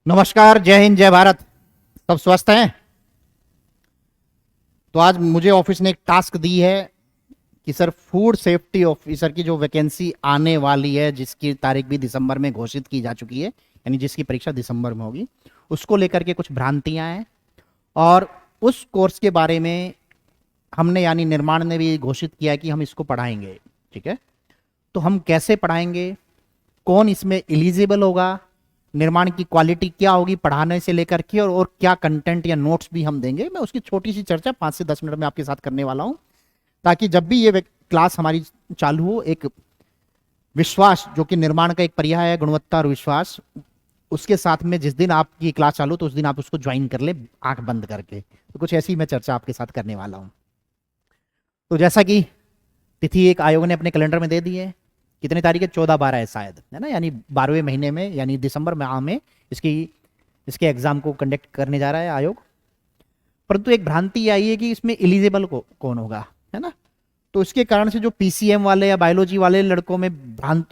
नमस्कार, जय हिंद, जय भारत। सब स्वस्थ हैं? तो आज मुझे ऑफिस ने एक टास्क दी है कि सर फूड सेफ्टी ऑफिसर की जो वैकेंसी आने वाली है, जिसकी तारीख भी दिसंबर में घोषित की जा चुकी है, यानी जिसकी परीक्षा दिसंबर में होगी, उसको लेकर के कुछ भ्रांतियां हैं। और उस कोर्स के बारे में हमने यानी निर्माण ने भी घोषित किया है कि हम इसको पढ़ाएंगे। ठीक है, तो हम कैसे पढ़ाएंगे, कौन इसमें एलिजिबल होगा, निर्माण की क्वालिटी क्या होगी पढ़ाने से लेकर के, और क्या कंटेंट या नोट्स भी हम देंगे, मैं उसकी छोटी सी चर्चा 5 से 10 मिनट में आपके साथ करने वाला हूं, ताकि जब भी ये क्लास हमारी चालू हो, एक विश्वास जो कि निर्माण का एक पर्याय है, गुणवत्ता और विश्वास, उसके साथ में जिस दिन आपकी क्लास चालू तो उस दिन आप उसको ज्वाइन कर ले आंख बंद करके। तो कुछ ऐसी मैं चर्चा आपके साथ करने वाला हूं। तो जैसा कि तिथि एक आयोग ने अपने कैलेंडर में दे दी है, कितनी तारीख है? 14-12 है शायद, है ना, यानी 12वें महीने में, यानी दिसंबर माह में इसके एग्जाम को कंडक्ट करने जा रहा है आयोग। परंतु एक भ्रांति ये आई है कि इसमें एलिजिबल कौन होगा, है ना। तो इसके कारण से जो पीसीएम वाले या बायोलॉजी वाले लड़कों में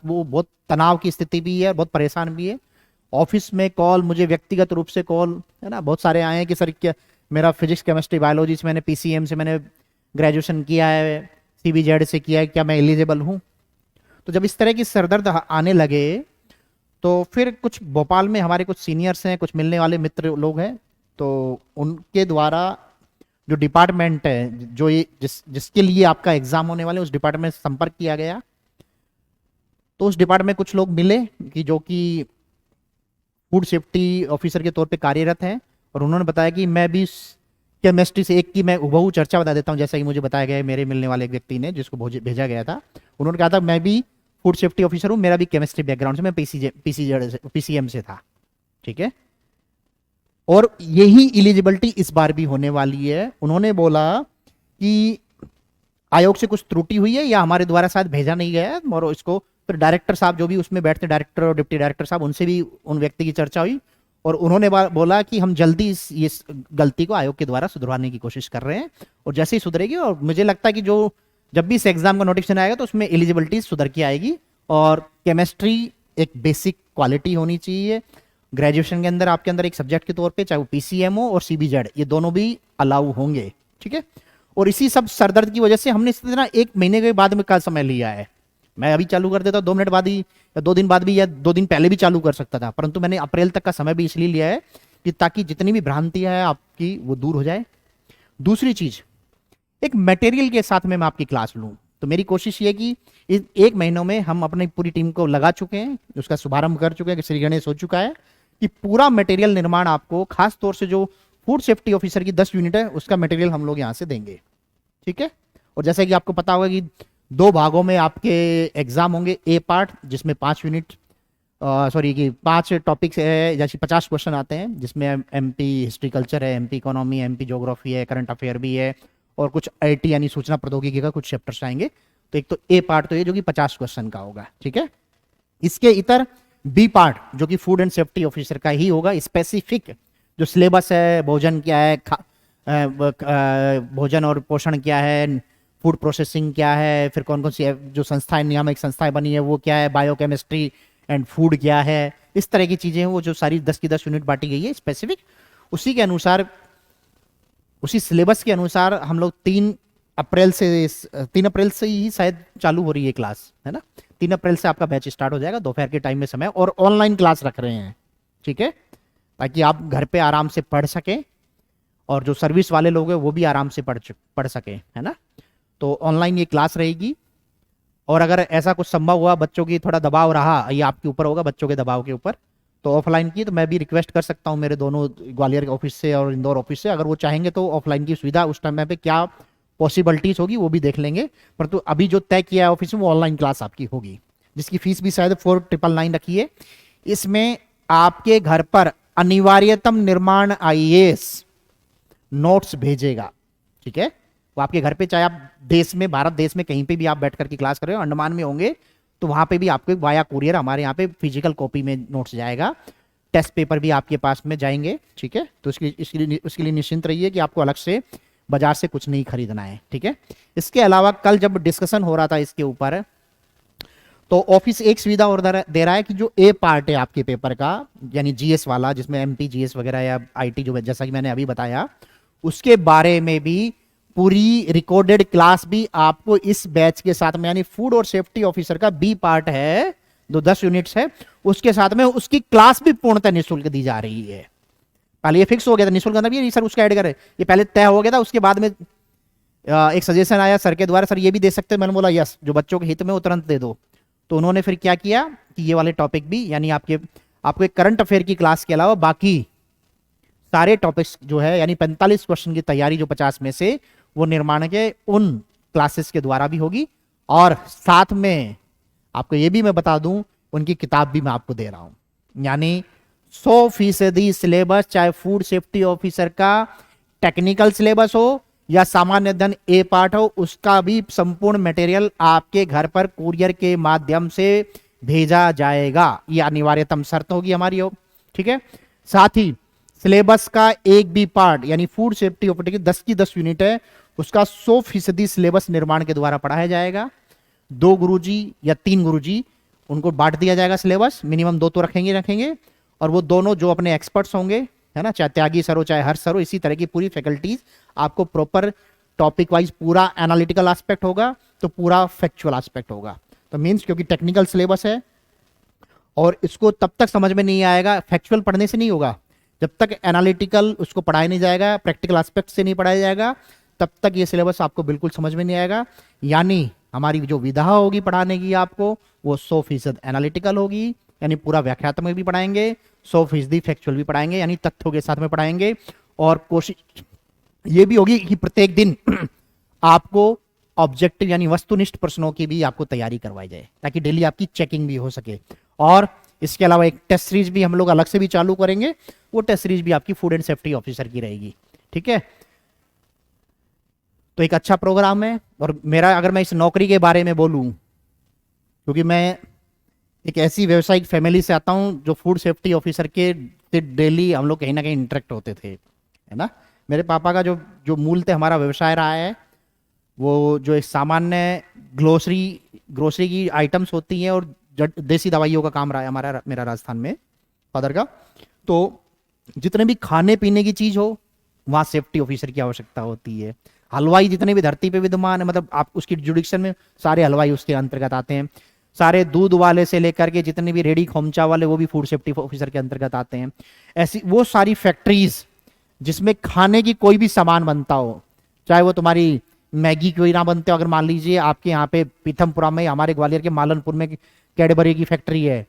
वो बहुत तनाव की स्थिति भी है, बहुत परेशान भी है। ऑफिस में कॉल, मुझे व्यक्तिगत रूप से कॉल, है ना, बहुत सारे आए हैं कि सर क्या मेरा फिजिक्स केमिस्ट्री बायोलॉजी से, मैंने पीसीएम से मैंने ग्रेजुएशन किया है, सीबीजेड से किया है, क्या मैं एलिजिबल हूँ? तो जब इस तरह की सरदर्द आने लगे, तो फिर कुछ भोपाल में हमारे कुछ सीनियर्स हैं, कुछ मिलने वाले मित्र लोग हैं, तो उनके द्वारा जो डिपार्टमेंट है, जो ये जिसके लिए आपका एग्जाम होने वाले, उस डिपार्टमेंट से संपर्क किया गया। तो उस डिपार्टमेंट में कुछ लोग मिले कि जो कि फूड सेफ्टी ऑफिसर के तौर पे कार्यरत हैं, और उन्होंने बताया कि मैं भी केमिस्ट्री से, एक की मैं हुबहू चर्चा बता देता हूँ जैसा कि मुझे बताया गया है मेरे मिलने वाले एक व्यक्ति ने जिसको भेजा गया था। उन्होंने कहा था मैं भी फूड सेफ्टी ऑफिसर हूँ, मेरा भी केमिस्ट्री बैकग्राउंड से, मैं पीसीएम से था। ठीक है, और यही एलिजिबिलिटी इस बार भी होने वाली है। उन्होंने बोला कि आयोग से कुछ त्रुटि हुई है या हमारे द्वारा शायद भेजा नहीं गया है, और इसको फिर डायरेक्टर साहब जो भी उसमें बैठते, डायरेक्टर और डिप्टी डायरेक्टर साहब, उनसे भी उन व्यक्ति की चर्चा हुई, और उन्होंने बोला कि हम जल्दी इस गलती को आयोग के द्वारा सुधरवाने की कोशिश कर रहे हैं, और जैसे ही सुधरेगी, और मुझे लगता है कि जो जब भी इस एग्जाम का नोटिफिकेशन आएगा तो उसमें एलिजिबिलिटी सुधर के आएगी। और केमिस्ट्री एक बेसिक क्वालिटी होनी चाहिए। ग्रेजुएशन के अंदर आपके अंदर एक सब्जेक्ट के तौर पे, चाहे वो पीसीएम हो और सीबीजेड, ये दोनों भी अलाउ होंगे। ठीक है, और इसी सब सरदर्द की वजह से हमने इस तरह 1 महीने के बाद में का समय लिया है। मैं अभी चालू कर देता 2 मिनट बाद ही, या 2 दिन बाद भी, या 2 दिन पहले भी चालू कर सकता था, परंतु मैंने अप्रैल तक का समय भी इसलिए लिया है कि ताकि जितनी भी भ्रांतियां है आपकी वो दूर हो जाए। दूसरी चीज, एक मटेरियल के साथ में मैं आपकी क्लास लूं, तो मेरी कोशिश ये कि इस 1 महीनों में हम अपनी पूरी टीम को लगा चुके हैं, उसका शुभारंभ कर चुके हैं, श्री गणेश हो चुका है, कि पूरा मटेरियल निर्माण आपको, खास तौर से जो फूड सेफ्टी ऑफिसर की 10 यूनिट है उसका मटेरियल हम लोग यहां से देंगे। ठीक है, और जैसे कि आपको पता होगा कि 2 भागों में आपके एग्जाम होंगे। ए पार्ट जिसमें 5 यूनिट, सॉरी कि 5 टॉपिक्स है, जैसे 50 क्वेश्चन आते हैं, जिसमें एमपी हिस्ट्री कल्चर है, एमपी इकोनॉमी, एमपी ज्योग्राफी है, करंट अफेयर भी है, और कुछ आईटी यानी सूचना प्रौद्योगिकी का कुछ चैप्टर्स आएंगे। तो एक तो ए पार्ट तो ये जो कि 50 क्वेश्चन का होगा। ठीक है, इसके इतर बी पार्ट जो कि फूड एंड सेफ्टी ऑफिसर का ही होगा, स्पेसिफिक जो सिलेबस है, भोजन क्या है, भोजन और पोषण क्या है, फूड प्रोसेसिंग क्या है, फिर कौन कौन सी जो संस्थाएं, नियामक संस्थाएं बनी है वो क्या है, बायोकेमिस्ट्री एंड फूड क्या है, इस तरह की चीजें हैं, वो जो सारी 10 की 10 यूनिट बांटी गई है स्पेसिफिक। उसी के अनुसार, उसी सिलेबस के अनुसार हम लोग 3 अप्रैल से ही शायद चालू हो रही है क्लास, है ना। 3 अप्रैल से आपका बैच स्टार्ट हो जाएगा, दोपहर के टाइम में समय, और ऑनलाइन क्लास रख रहे हैं। ठीक है, ताकि आप घर पे आराम से पढ़ सके, और जो सर्विस वाले लोग हैं वो भी आराम से पढ़ सके, है ना। तो ऑनलाइन ये क्लास रहेगी, और अगर ऐसा कुछ संभव हुआ, बच्चों की थोड़ा दबाव रहा, ये आपके ऊपर होगा, बच्चों के दबाव के ऊपर, तो ऑफलाइन की तो मैं भी रिक्वेस्ट कर सकता हूँ मेरे दोनों ग्वालियर के ऑफिस से और इंदौर ऑफिस से, अगर वो चाहेंगे तो ऑफलाइन की सुविधा उस टाइम पे क्या पॉसिबिलिटीज होगी वो भी देख लेंगे। परंतु अभी जो तय किया है ऑफिस में, वो ऑनलाइन क्लास आपकी होगी, जिसकी फीस भी शायद 4999 रखी है। इसमें आपके घर पर अनिवार्यतम निर्माण आईएएस नोट्स भेजेगा। ठीक है, वो आपके घर पे, चाहे आप देश में, भारत देश में कहीं पे भी आप बैठ करके क्लास कर रहे हो, अंडमान में होंगे तो वहां पे भी आपको वाया कुरियर हमारे यहाँ पे फिजिकल कॉपी में नोट्स जाएगा, टेस्ट पेपर भी आपके पास में जाएंगे। ठीक है, तो उसके लिए निश्चिंत रहिए कि आपको अलग से बाजार से कुछ नहीं खरीदना है। ठीक है, इसके अलावा कल जब डिस्कशन हो रहा था इसके ऊपर, तो ऑफिस एक सुविधा और दे रहा है कि जो ए पार्ट है आपके पेपर का, यानी जीएस वाला, जिसमें एमपी जीएस वगैरह या आईटी जो जैसा कि मैंने अभी बताया, उसके बारे में भी पूरी रिकॉर्डेड क्लास भी आपको इस बैच के साथ में, यानी फूड और सेफ्टी ऑफिसर का बी पार्ट है, जो 10 यूनिट्स है, उसके साथ में उसकी क्लास भी पूर्णतः निःशुल्क दी जा रही है। पहले ये फिक्स हो गया था, निःशुल्क मतलब ये सर उसका ऐड करे, ये पहले तय हो गया था, उसके बाद में एक सजेशन आया सर के द्वारा, सर ये भी दे सकते हैं। मैंने बोला यस, जो बच्चों के हित में वो तुरंत दे दो। तो उन्होंने फिर क्या किया कि ये वाले टॉपिक भी, यानी आपको एक करंट अफेयर की क्लास के अलावा बाकी सारे टॉपिक्स जो है, यानी 45 क्वेश्चन की तैयारी जो 50 में से, वो निर्माण के उन क्लासेस के द्वारा भी होगी। और साथ में आपको ये भी मैं बता दूं, उनकी किताब भी मैं आपको दे रहा हूं। यानी 100% सिलेबस, चाहे फूड सेफ्टी ऑफिसर का टेक्निकल सिलेबस हो या सामान्य अध्ययन ए पार्ट हो, उसका भी संपूर्ण मटेरियल आपके घर पर कुरियर के माध्यम से भेजा जाएगा। ये अनिवार्यतम शर्त होगी हमारी, ठीक है। साथ ही सिलेबस का एक भी पार्ट, यानी फूड सेफ्टी ऑफिसर की 10 की 10 यूनिट है, उसका 100% सिलेबस निर्माण के द्वारा पढ़ाया जाएगा। 2 गुरुजी या 3 गुरुजी, उनको बांट दिया जाएगा सिलेबस, मिनिमम 2 तो रखेंगे, और वो दोनों जो अपने एक्सपर्ट्स होंगे, है ना, चाहे त्यागी सर हो चाहे हर्ष सर हो, इसी तरह की पूरी फैकल्टीज आपको प्रॉपर टॉपिक वाइज पूरा एनालिटिकल एस्पेक्ट होगा तो पूरा फैक्चुअल एस्पेक्ट होगा। तो मींस क्योंकि टेक्निकल सिलेबस है और इसको तब तक समझ में नहीं आएगा, फैक्चुअल पढ़ने से नहीं होगा, जब तक एनालिटिकल उसको पढ़ाया नहीं जाएगा, प्रैक्टिकल एस्पेक्ट से नहीं पढ़ाया जाएगा, तब तक ये सिलेबस आपको बिल्कुल समझ में नहीं आएगा। यानी हमारी जो विधा होगी पढ़ाने की आपको, वो 100% एनालिटिकल होगी, यानी पूरा व्याख्यात्मक भी पढ़ाएंगे, 100% फैक्चुअल भी पढ़ाएंगे, यानी तथ्यों के साथ में पढ़ाएंगे। और कोशिश ये भी होगी कि प्रत्येक दिन आपको ऑब्जेक्टिव यानी वस्तुनिष्ठ प्रश्नों की भी आपको तैयारी करवाई जाए, ताकि डेली आपकी चेकिंग भी हो सके। और इसके अलावा एक टेस्ट सीरीज भी हम लोग अलग से भी चालू करेंगे, वो टेस्ट सीरीज भी आपकी फूड एंड सेफ्टी ऑफिसर की रहेगी, ठीक है। तो एक अच्छा प्रोग्राम है। और मेरा, अगर मैं इस नौकरी के बारे में बोलूं, क्योंकि मैं एक ऐसी व्यवसायिक फैमिली से आता हूं जो फूड सेफ्टी ऑफिसर के डेली हम लोग कहीं ना कहीं इंटरेक्ट होते थे, है ना। मेरे पापा का जो जो मूलतः हमारा व्यवसाय रहा है, वो जो एक सामान्य ग्रोसरी की आइटम्स होती हैं और देसी दवाइयों का काम रहा है मेरा राजस्थान में फादर का। तो जितने भी खाने पीने की चीज हो, वहां सेफ्टी ऑफिसर की आवश्यकता होती है। हलवाई जितने भी धरती पे विद्यमान है, मतलब आप उसकी जुडिक्शन में सारे हलवाई उसके अंतर्गत आते हैं। सारे दूध वाले से लेकर के जितने भी रेडी खोमचा वाले, वो भी फूड सेफ्टी ऑफिसर के अंतर्गत आते हैं। ऐसी वो सारी फैक्ट्रीज जिसमें खाने की कोई भी सामान बनता हो, चाहे वो तुम्हारी मैगी क्यों ना बनते हो, अगर मान लीजिए आपके यहाँ पे पीथमपुरा में, हमारे ग्वालियर के मालनपुर में कैडबरी की फैक्ट्री है,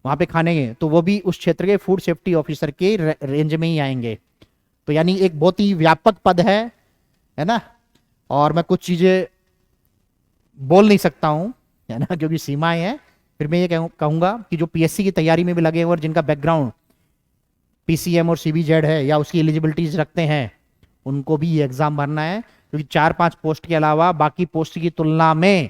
वहां पे खाने के, तो वो भी उस क्षेत्र के फूड सेफ्टी ऑफिसर के रेंज में ही आएंगे। तो यानी एक बहुत ही व्यापक पद है ना। और मैं कुछ चीजें बोल नहीं सकता हूं, है ना, क्योंकि सीमाएं हैं। फिर मैं ये कहूंगा कि जो पीएससी की तैयारी में भी लगे हुए और जिनका बैकग्राउंड पीसीएम और सीबीजेड है या उसकी एलिजिबिलिटीज रखते हैं, उनको भी ये एग्जाम भरना है। क्योंकि 4-5 पोस्ट के अलावा बाकी पोस्ट की तुलना में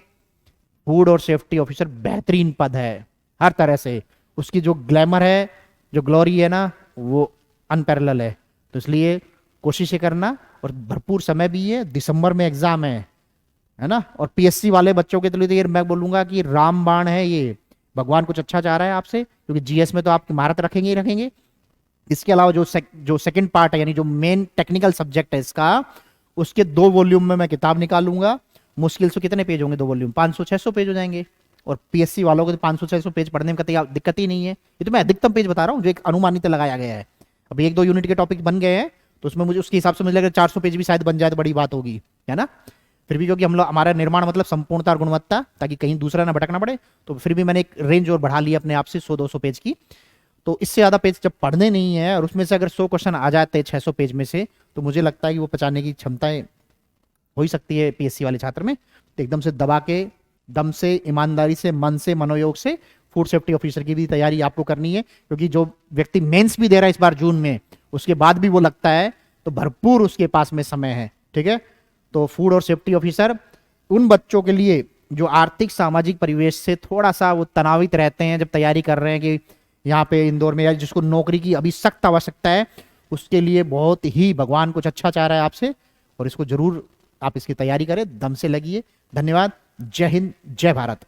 फूड और सेफ्टी ऑफिसर बेहतरीन पद है हर तरह से। उसकी जो ग्लैमर है, जो ग्लोरी है ना, वो अनपैरेलल है। तो इसलिए कोशिश करना, और भरपूर समय भी है, दिसंबर में एग्जाम है ना। और पीएससी वाले बच्चों के लिए तो ये मैं बोलूंगा कि रामबाण है ये, भगवान कुछ अच्छा चाह रहा है आपसे, क्योंकि जीएस में तो आपकी महारत रखेंगे ही रखेंगे। इसके अलावा जो सेकंड पार्ट है, यानी जो मेन टेक्निकल सब्जेक्ट है इसका, उसके 2 वॉल्यूम में मैं किताब निकालूंगा। मुश्किल से कितने पेज होंगे 2 वॉल्यूम? 500-600 पेज हो जाएंगे। और पीएससी वालों को तो 500-600 पेज पढ़ने में दिक्कत ही नहीं है। ये तो मैं अधिकतम पेज बता रहा हूँ जो एक अनुमानित लगाया गया है। अब 1-2 यूनिट के टॉपिक बन गए हैं, तो उसमें मुझे उसके हिसाब से मुझे लगा 400 पेज भी शायद बन जाए तो बड़ी बात होगी, है ना। फिर भी क्योंकि हम लोग, हमारा निर्माण मतलब संपूर्णता और गुणवत्ता, ताकि कहीं दूसरा ना भटकना पड़े, तो फिर भी मैंने एक रेंज और बढ़ा ली अपने आप से 100-200 पेज की। तो इससे ज्यादा पेज जब पढ़ने नहीं है, और उसमें से अगर 100 क्वेश्चन आ जाते हैं 600 पेज में से, तो मुझे लगता है कि वो पचाने की क्षमताएं हो ही सकती है पीएससी वाले छात्र में। तो एकदम से दबा के, दम से, ईमानदारी से, मन से, मनोयोग से फूड सेफ्टी ऑफिसर की भी तैयारी आपको करनी है। क्योंकि जो व्यक्ति मेंस भी दे रहा है इस बार जून में, उसके बाद भी वो लगता है, तो भरपूर उसके पास में समय है, ठीक है। तो फूड और सेफ्टी ऑफिसर उन बच्चों के लिए जो आर्थिक सामाजिक परिवेश से थोड़ा सा वो तनावित रहते हैं जब तैयारी कर रहे हैं कि यहाँ पे इंदौर में, या जिसको नौकरी की अभी सख्त आवश्यकता है, उसके लिए बहुत ही भगवान कुछ अच्छा चाह रहा है आपसे। और इसको जरूर आप इसकी तैयारी करें, दम से लगिए। धन्यवाद। जय हिंद, जय भारत।